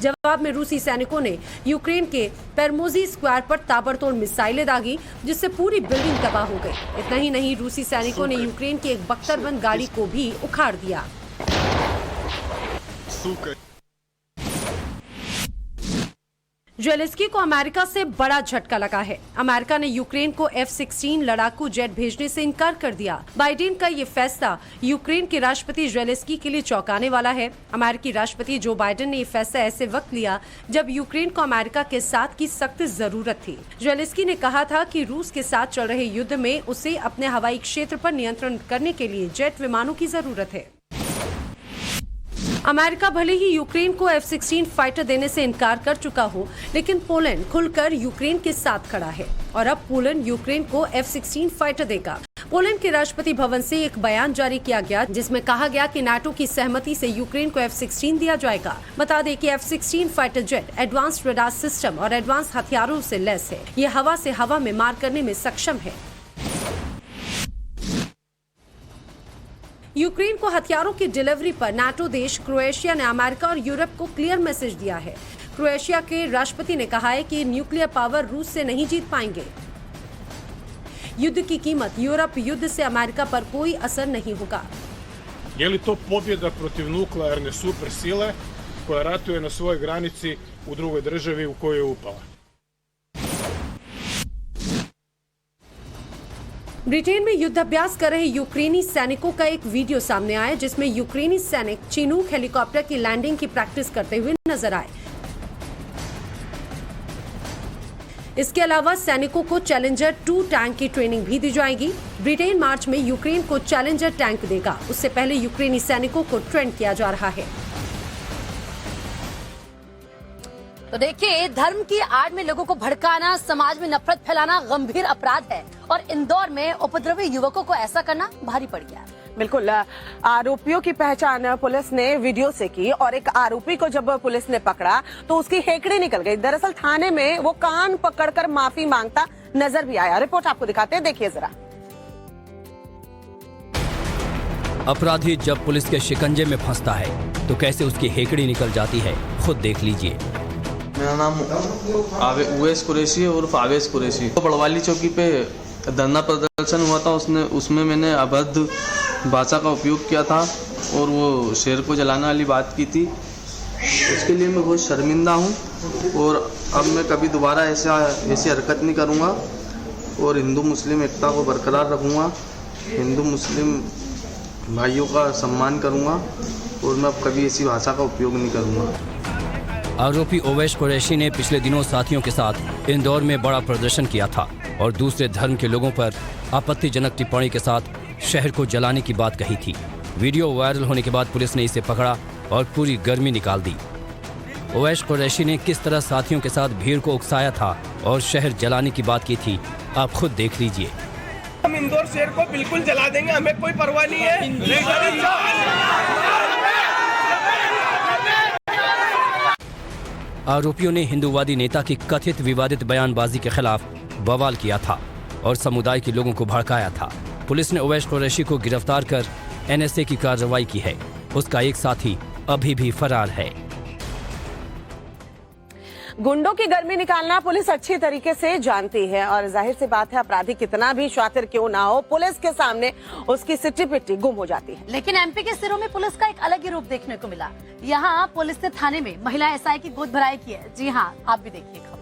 जवाब में रूसी सैनिकों ने यूक्रेन के पेरमोजी स्क्वायर पर ताबड़तोड़ मिसाइलें दागी, जिससे पूरी बिल्डिंग तबाह हो गई। इतना ही नहीं, रूसी सैनिकों ने यूक्रेन की एक बख्तरबंद गाड़ी को भी उखाड़ दिया। ज़ेलेंस्की को अमेरिका से बड़ा झटका लगा है। अमेरिका ने यूक्रेन को F-16 लड़ाकू जेट भेजने से इनकार कर दिया। बाइडेन का ये फैसला यूक्रेन के राष्ट्रपति ज़ेलेंस्की के लिए चौंकाने वाला है। अमेरिकी राष्ट्रपति जो बाइडेन ने ये फैसला ऐसे वक्त लिया जब यूक्रेन को अमेरिका के साथ की सख्त जरूरत थी। ज़ेलेंस्की ने कहा था कि रूस के साथ चल रहे युद्ध में उसे अपने हवाई क्षेत्र पर नियंत्रण करने के लिए जेट विमानों की जरूरत है। अमेरिका भले ही यूक्रेन को F-16 फाइटर देने से इनकार कर चुका हो, लेकिन पोलैंड खुलकर यूक्रेन के साथ खड़ा है और अब पोलैंड यूक्रेन को F-16 फाइटर देगा। पोलैंड के राष्ट्रपति भवन से एक बयान जारी किया गया जिसमें कहा गया कि नाटो की सहमति से यूक्रेन को F-16 दिया जाएगा। बता दें कि F-16 fighter jet advanced radar system और एडवांस हथियारों से लैस है। ये हवा से हवा में मार करने में सक्षम है। यूक्रेन को हथियारों की डिलीवरी पर नाटो देश क्रोएशिया ने अमेरिका और यूरोप को क्लियर मैसेज दिया है। क्रोएशिया के राष्ट्रपति ने कहा है कि न्यूक्लियर पावर रूस से नहीं जीत पाएंगे। युद्ध की कीमत यूरोप युद्ध से अमेरिका पर कोई असर नहीं होगा। Je li to pobjeda protiv nuklearne supersile koja ratuje na svojoj granici u drugoj državi u koju je upala? Britain में युद्धाभ्यास कर रहे यूक्रेनी सैनिकों का एक वीडियो सामने आया जिसमें यूक्रेनी सैनिक चिनूक हेलीकॉप्टर की लैंडिंग की प्रैक्टिस करते हुए नजर आए। इसके अलावा सैनिकों को चैलेंजर 2 टैंक की ट्रेनिंग भी दी जाएगी। ब्रिटेन मार्च में यूक्रेन को चैलेंजर टैंक देगा। उससे पहले यूक्रेनी सैनिकों को ट्रेन किया जा रहा है। तो देखिए, धर्म की आड़ में लोगों को भड़काना, समाज में नफरत फैलाना गंभीर अपराध है और इंदौर में उपद्रवी युवकों को ऐसा करना भारी पड़ गया। बिल्कुल, आरोपियों की पहचान पुलिस ने वीडियो से की और एक आरोपी को जब पुलिस ने पकड़ा तो उसकी हेकड़ी निकल गई। दरअसल थाने में वो कान पकड़कर माफी मांगता नजर भी आया। रिपोर्ट आपको दिखाते हैं, देखिए जरा। अपराधी जब पुलिस के शिकंजे में फंसता है तो कैसे उसकी हेकड़ी निकल जाती है, खुद देख लीजिए। मेरा नाम उवैस कुरैशी उर्फ आवेश कुरैशी। तो बड़वाली चौकी पे धरना प्रदर्शन हुआ था, उसमें मैंने अभद्र भाषा का उपयोग किया था और वो शेर को जलाने वाली बात की थी। उसके लिए मैं बहुत शर्मिंदा हूँ और अब मैं कभी दोबारा ऐसी हरकत नहीं करूँगा और हिंदू मुस्लिम एकता को बरकरार रखूँगा। हिंदू मुस्लिम भाइयों का सम्मान करूँगा और मैं अब कभी ऐसी भाषा का उपयोग नहीं करूँगा। आरोपी ओवैश कुरैशी ने पिछले दिनों साथियों के साथ इंदौर में बड़ा प्रदर्शन किया था और दूसरे धर्म के लोगों पर आपत्तिजनक टिप्पणी के साथ शहर को जलाने की बात कही थी। वीडियो वायरल होने के बाद पुलिस ने इसे पकड़ा और पूरी गर्मी निकाल दी। ओवैश कुरैशी ने किस तरह साथियों के साथ भीड़ को उकसाया था और शहर जलाने की बात की थी, आप खुद देख लीजिए। हम इंदौर शहर को बिल्कुल जला देंगे, हमें कोई परवाह नहीं है। आरोपियों ने हिंदूवादी नेता की कथित विवादित बयानबाजी के खिलाफ बवाल किया था और समुदाय के लोगों को भड़काया था। पुलिस ने ओवैश कुरैशी को गिरफ्तार कर NSA की कार्रवाई की है। उसका एक साथी अभी भी फरार है। गुंडों की गर्मी निकालना पुलिस अच्छी तरीके से जानती है और जाहिर सी बात है, अपराधी कितना भी शातिर क्यों ना हो, पुलिस के सामने उसकी सिट्टी पिट्टी गुम हो जाती है। लेकिन MP के सिरों में पुलिस का एक अलग ही रूप देखने को मिला। यहाँ पुलिस ने थाने में महिला SI की गोद भराई की है। जी हाँ, आप भी देखिए खबर।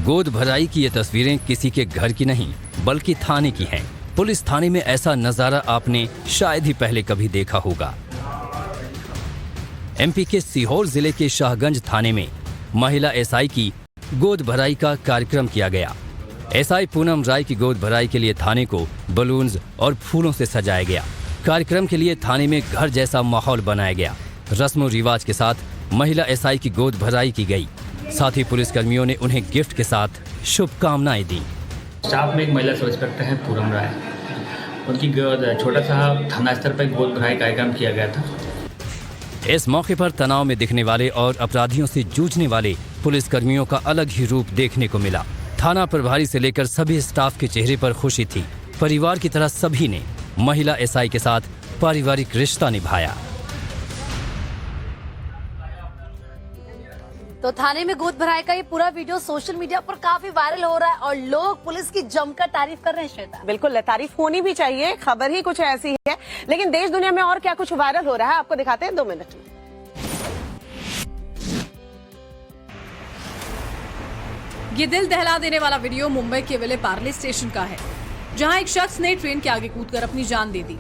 गोद भराई की ये तस्वीरें किसी के घर की नहीं बल्कि थाने की हैं। पुलिस थाने में ऐसा नजारा आपने शायद ही पहले कभी देखा होगा। MP के सीहोर जिले के शाहगंज थाने में महिला SI की गोद भराई का कार्यक्रम किया गया। एसआई पूनम राय की गोद भराई के लिए थाने को बलून्स और फूलों से सजाया गया। कार्यक्रम के लिए थाने में घर जैसा माहौल बनाया गया। रस्म रिवाज के साथ महिला एसआई की गोद भराई की गई। साथ ही पुलिसकर्मियों ने उन्हें गिफ्ट के साथ शुभकामनाएं दी। स्टाफ में एक महिला सब इंस्पेक्टर हैं पूनम राय, उनकी छोटा सा थाना स्तर पर गोद भराई कार्यक्रम किया गया था। इस मौके पर तनाव में दिखने वाले और अपराधियों से जूझने वाले पुलिसकर्मियों का अलग ही रूप देखने को मिला। थाना प्रभारी से लेकर सभी स्टाफ के चेहरे पर खुशी थी। परिवार की तरह सभी ने महिला एसआई के साथ पारिवारिक रिश्ता निभाया। तो थाने में गोद भराई का ये पूरा वीडियो सोशल मीडिया पर काफी वायरल हो रहा है और लोग पुलिस की जमकर तारीफ कर रहे हैं। श्वेता, बिल्कुल तारीफ होनी भी चाहिए, खबर ही कुछ ऐसी है। लेकिन देश दुनिया में और क्या कुछ वायरल हो रहा है आपको दिखाते हैं 2 मिनट में। ये दिल दहला देने वाला वीडियो मुंबई के विले पार्ले स्टेशन का है, जहां एक शख्स ने ट्रेन के आगे कूदकर अपनी जान दे दी।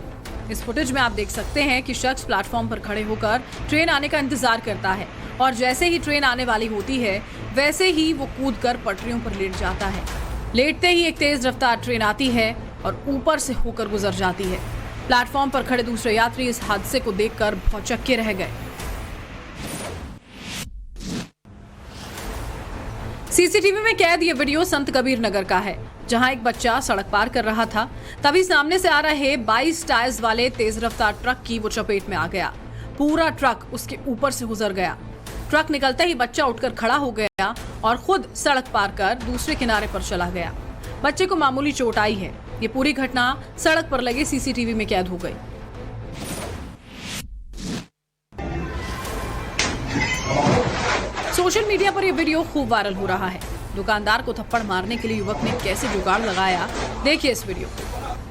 इस फुटेज में आप देख सकते हैं कि शख्स प्लेटफॉर्म पर खड़े होकर ट्रेन आने का इंतजार करता है और जैसे ही ट्रेन आने वाली होती है वैसे ही वो कूदकर पटरियों पर लेट जाता है। लेटते ही एक तेज रफ्तार ट्रेन आती है और ऊपर से होकर गुजर जाती है। प्लेटफॉर्म पर खड़े दूसरे यात्री इस हादसे को देखकर भौचक्के रह गए। सीसीटीवी में कैद ये वीडियो संत कबीर नगर का है, जहां एक बच्चा सड़क पार कर रहा था। तभी सामने से आ रहे 22 टायर्स वाले तेज रफ्तार ट्रक की वो चपेट में आ गया। पूरा ट्रक उसके ऊपर से गुजर गया। ट्रक निकलते ही बच्चा उठकर खड़ा हो गया और खुद सड़क पार कर दूसरे किनारे पर चला गया। बच्चे को मामूली चोट आई है। ये पूरी घटना सड़क पर लगे सीसीटीवी में कैद हो गई। सोशल मीडिया पर यह वीडियो खूब वायरल हो रहा है। दुकानदार को थप्पड़ मारने के लिए युवक ने कैसे जुगाड़ लगाया, देखिए इस वीडियो।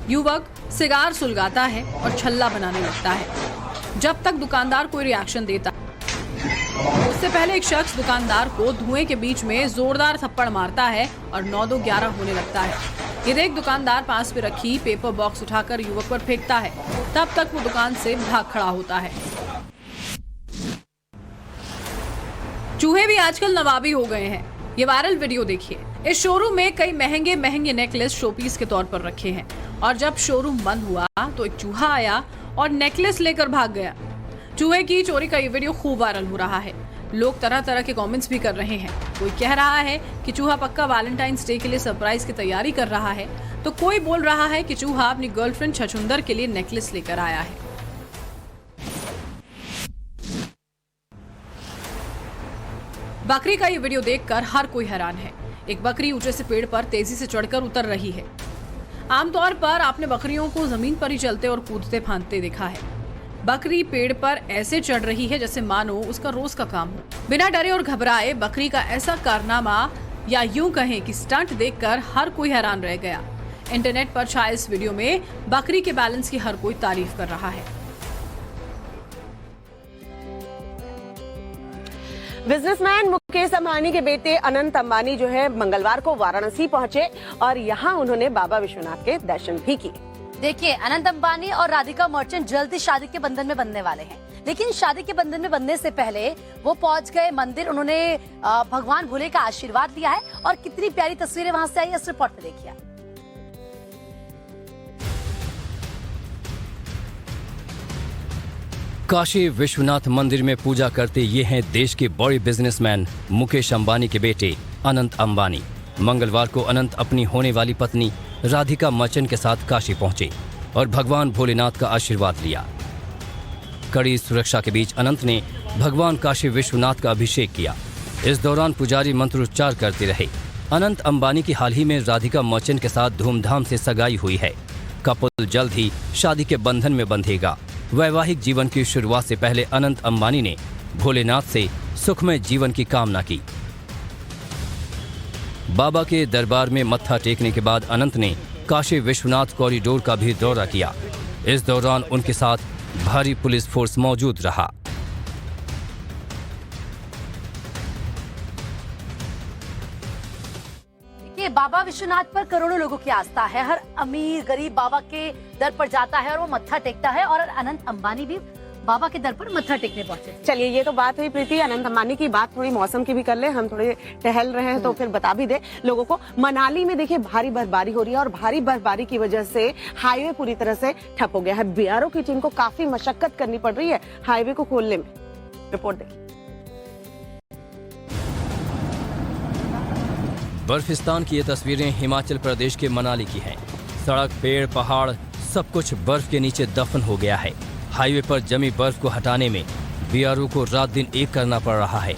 युवक सिगार सुलगाता है और छल्ला बनाने लगता है जब तक दुकानदार कोई रिएक्शन देता। उससे पहले एक शख्स दुकानदार को धुएं के बीच में जोरदार थप्पड़ मारता है और 9-2-11 होने लगता है। ये देख दुकानदार पास में रखी पेपर बॉक्स उठाकर युवक पर फेंकता है। तब तक वो दुकान से भाग खड़ा होता है। चूहे भी आजकल नवाबी हो गए हैं। ये वायरल वीडियो देखिए। इस शोरूम में कई महंगे महंगे नेकलेस शोपीस के तौर पर रखे हैं और जब शोरूम बंद हुआ तो एक चूहा आया और नेकलेस लेकर भाग गया। चूहे की चोरी का ये वीडियो खूब वायरल हो रहा है। लोग तरह तरह के कमेंट्स भी कर रहे हैं। कोई कह रहा है कि चूहा पक्का वैलेंटाइंस डे के लिए सरप्राइज की तैयारी कर रहा है, तो कोई बोल रहा है कि चूहा अपनी गर्लफ्रेंड छछुंदर के लिए नेकलेस लेकर आया है। बकरी का ये वीडियो देखकर हर कोई हैरान है। एक बकरी ऊंचे से पेड़ पर तेजी से चढ़कर उतर रही है। आमतौर पर आपने बकरियों को जमीन पर ही चलते और कूदते फांदते देखा है। बकरी पेड़ पर ऐसे चढ़ रही है जैसे मानो उसका रोज का काम हो। बिना डरे और घबराए बकरी का ऐसा कारनामा या यूं कहें कि स्टंट देखकर हर कोई हैरान रह गया। इंटरनेट पर छाए इस वीडियो में बकरी के बैलेंस की हर कोई तारीफ कर रहा है। बिजनेसमैन मुकेश अंबानी के बेटे अनंत अंबानी जो है मंगलवार को वाराणसी पहुंचे और यहां उन्होंने बाबा विश्वनाथ के दर्शन भी किए। देखिए, अनंत अंबानी और राधिका मर्चेंट जल्द ही शादी के बंधन में बंधने वाले हैं, लेकिन शादी के बंधन में बंधने से पहले वो पहुंच गए मंदिर। उन्होंने भगवान भोले का आशीर्वाद लिया है और कितनी प्यारी तस्वीरें वहां से आई, इस रिपोर्ट में देखिए। काशी विश्वनाथ मंदिर में पूजा करते ये हैं देश के बड़े बिजनेसमैन मुकेश अंबानी के बेटे अनंत अंबानी। मंगलवार को अनंत अपनी होने वाली पत्नी राधिका मर्चेंट के साथ काशी पहुंचे और भगवान भोलेनाथ का आशीर्वाद लिया। कड़ी सुरक्षा के बीच अनंत ने भगवान काशी विश्वनाथ का अभिषेक किया। इस दौरान पुजारी मंत्रोच्चार करते रहे। अनंत अंबानी की हाल ही में राधिका मर्चेंट के साथ धूमधाम से सगाई हुई है। कपल जल्द ही शादी के बंधन में बंधेगा। वैवाहिक जीवन की शुरुआत से पहले अनंत अंबानी ने भोलेनाथ से सुखमय जीवन की कामना की। बाबा के दरबार में मत्था टेकने के बाद अनंत ने काशी विश्वनाथ कॉरिडोर का भी दौरा किया। इस दौरान उनके साथ भारी पुलिस फोर्स मौजूद रहा। बाबा विश्वनाथ पर करोड़ों लोगों की आस्था है। हर अमीर गरीब बाबा के दर पर जाता है और वो मत्था टेकता है। और अनंत अंबानी भी बाबा के दर पर मत्था टेकने पहुंचे। चलिए, ये तो बात हुई प्रीति अनंत अंबानी की। बात थोड़ी मौसम की भी कर ले, हम थोड़े टहल रहे हैं तो फिर बता भी दे लोगों को। मनाली में देखिए भारी बर्फबारी हो रही है और भारी बर्फबारी की वजह से हाईवे पूरी तरह से ठप हो गया है। बीआरओ की टीम को काफी मशक्कत करनी पड़ रही है हाईवे को खोलने में। रिपोर्ट दे। बर्फिस्तान की ये तस्वीरें हिमाचल प्रदेश के मनाली की हैं। सड़क, पेड़, पहाड़ सब कुछ बर्फ के नीचे दफन हो गया है। हाईवे पर जमी बर्फ को हटाने में बीआरओ को रात दिन एक करना पड़ रहा है।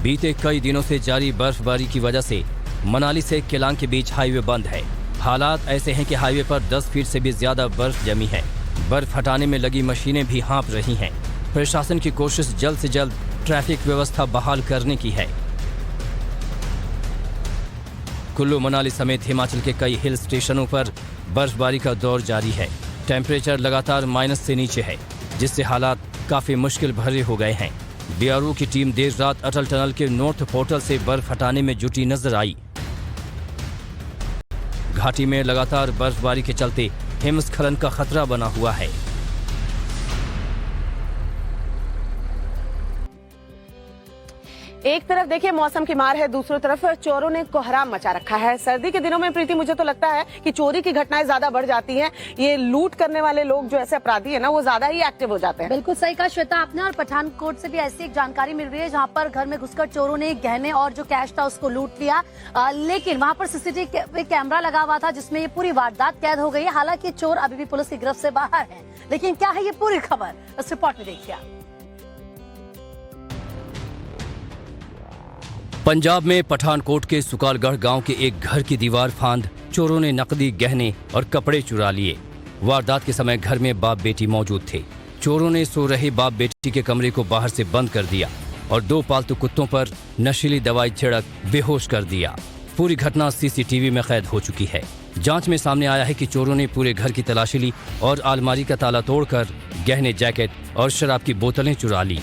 बीते कई दिनों से जारी बर्फबारी की वजह से मनाली से केलांग के बीच हाईवे बंद है। हालात ऐसे हैं कि हाईवे पर 10 फीट से भी ज्यादा बर्फ जमी है। बर्फ हटाने में लगी मशीनें भी हाँप रही हैं। प्रशासन की कोशिश जल्द से जल्द ट्रैफिक व्यवस्था बहाल करने की है। कुल्लू मनाली समेत हिमाचल के कई हिल स्टेशनों पर बर्फबारी का दौर जारी है। टेम्परेचर लगातार माइनस से नीचे है, जिससे हालात काफी मुश्किल भरे हो गए हैं। बीआरओ की टीम देर रात अटल टनल के नॉर्थ पोर्टल से बर्फ हटाने में जुटी नजर आई। घाटी में लगातार बर्फबारी के चलते हिमस्खलन का खतरा बना हुआ है। एक तरफ देखिए मौसम की मार है, दूसरी तरफ चोरों ने कोहराम मचा रखा है। सर्दी के दिनों में प्रीति मुझे तो लगता है कि चोरी की घटनाएं ज्यादा बढ़ जाती हैं। ये लूट करने वाले लोग जो ऐसे अपराधी है ना, वो ज्यादा ही एक्टिव हो जाते हैं। बिल्कुल सही कहा श्वेता आपने। और पठानकोट से भी ऐसी एक जानकारी मिल रही है जहां पर घर में घुसकर चोरों ने गहने और जो कैश था उसको लूट लिया। लेकिन वहां पर सीसीटीवी कैमरा लगा हुआ था जिसमें ये पूरी वारदात कैद हो गई है। हालांकि चोर अभी भी पुलिस की गिरफ्त से बाहर है। लेकिन क्या है ये पूरी खबर, इस रिपोर्ट में देखिए। पंजाब में पठानकोट के सुकालगढ़ गांव के एक घर की दीवार फांद चोरों ने नकदी, गहने और कपड़े चुरा लिए। वारदात के समय घर में बाप बेटी मौजूद थे। चोरों ने सो रहे बाप बेटी के कमरे को बाहर से बंद कर दिया और 2 पालतू कुत्तों पर नशीली दवाई छिड़क बेहोश कर दिया। पूरी घटना सीसीटीवी में कैद हो चुकी है। जांच में सामने आया है कि चोरों ने पूरे घर की तलाशी ली और अलमारी का ताला तोड़कर गहने, जैकेट और शराब की बोतलें चुरा ली।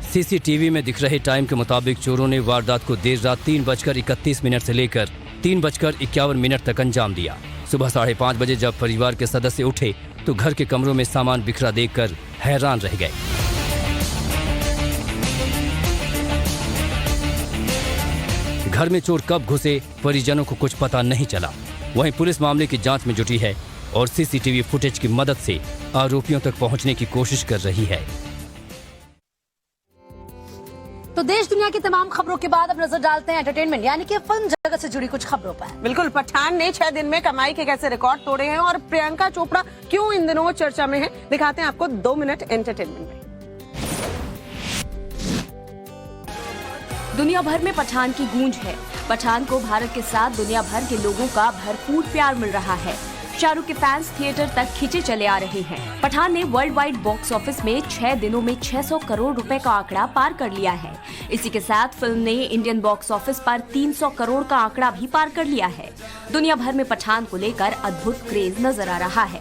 सीसीटीवी में दिख रहे टाइम के मुताबिक चोरों ने वारदात को देर रात 3:31 से लेकर 3:51 तक अंजाम दिया। सुबह 5:30 बजे जब परिवार के सदस्य उठे तो घर के कमरों में सामान बिखरा देखकर हैरान रह गए। घर में चोर कब घुसे, परिजनों को कुछ पता नहीं चला। वहीं पुलिस मामले की जांच में जुटी है और सीसीटीवी फुटेज की मदद से आरोपियों तक पहुंचने की कोशिश कर रही है। तो देश दुनिया की तमाम खबरों के बाद अब नजर डालते हैं एंटरटेनमेंट यानी कि फिल्म जगत से जुड़ी कुछ खबरों पर। बिल्कुल, पठान ने 6 दिन में कमाई के कैसे रिकॉर्ड तोड़े हैं और प्रियंका चोपड़ा क्यों इन दिनों चर्चा में है, दिखाते हैं आपको 2 मिनट एंटरटेनमेंट में। दुनिया भर में पठान की गूंज है। पठान को भारत के साथ दुनिया भर के लोगों का भरपूर प्यार मिल रहा है। शाहरुख के फैंस थिएटर तक खींचे चले आ रहे हैं। पठान ने वर्ल्ड वाइड बॉक्स ऑफिस में 6 दिनों में 600 करोड़ रुपए का आंकड़ा पार कर लिया है। इसी के साथ फिल्म ने इंडियन बॉक्स ऑफिस पर 300 करोड़ का आंकड़ा भी पार कर लिया है। दुनिया भर में पठान को लेकर अद्भुत क्रेज नजर आ रहा है।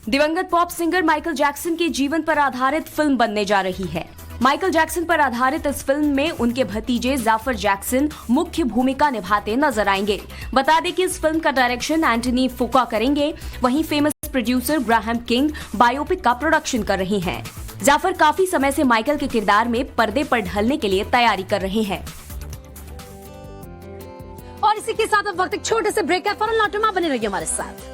दिवंगत पॉप सिंगर माइकल जैक्सन के जीवन पर आधारित फिल्म बनने जा रही है। माइकल जैक्सन पर आधारित इस फिल्म में उनके भतीजे जाफर जैक्सन मुख्य भूमिका निभाते नजर आएंगे। बता दें कि इस फिल्म का डायरेक्शन एंटनी फुका करेंगे। वहीं famous producer Graham king biopic का प्रोडक्शन कर रही हैं। जाफर काफी समय से माइकल के किरदार में पर्दे पर ढलने के लिए तैयारी कर रहे हैं। और इसी के साथ अब वक्त एक छोटे से ब्रेक है। फौरन लौटे, बने रहिए हमारे साथ।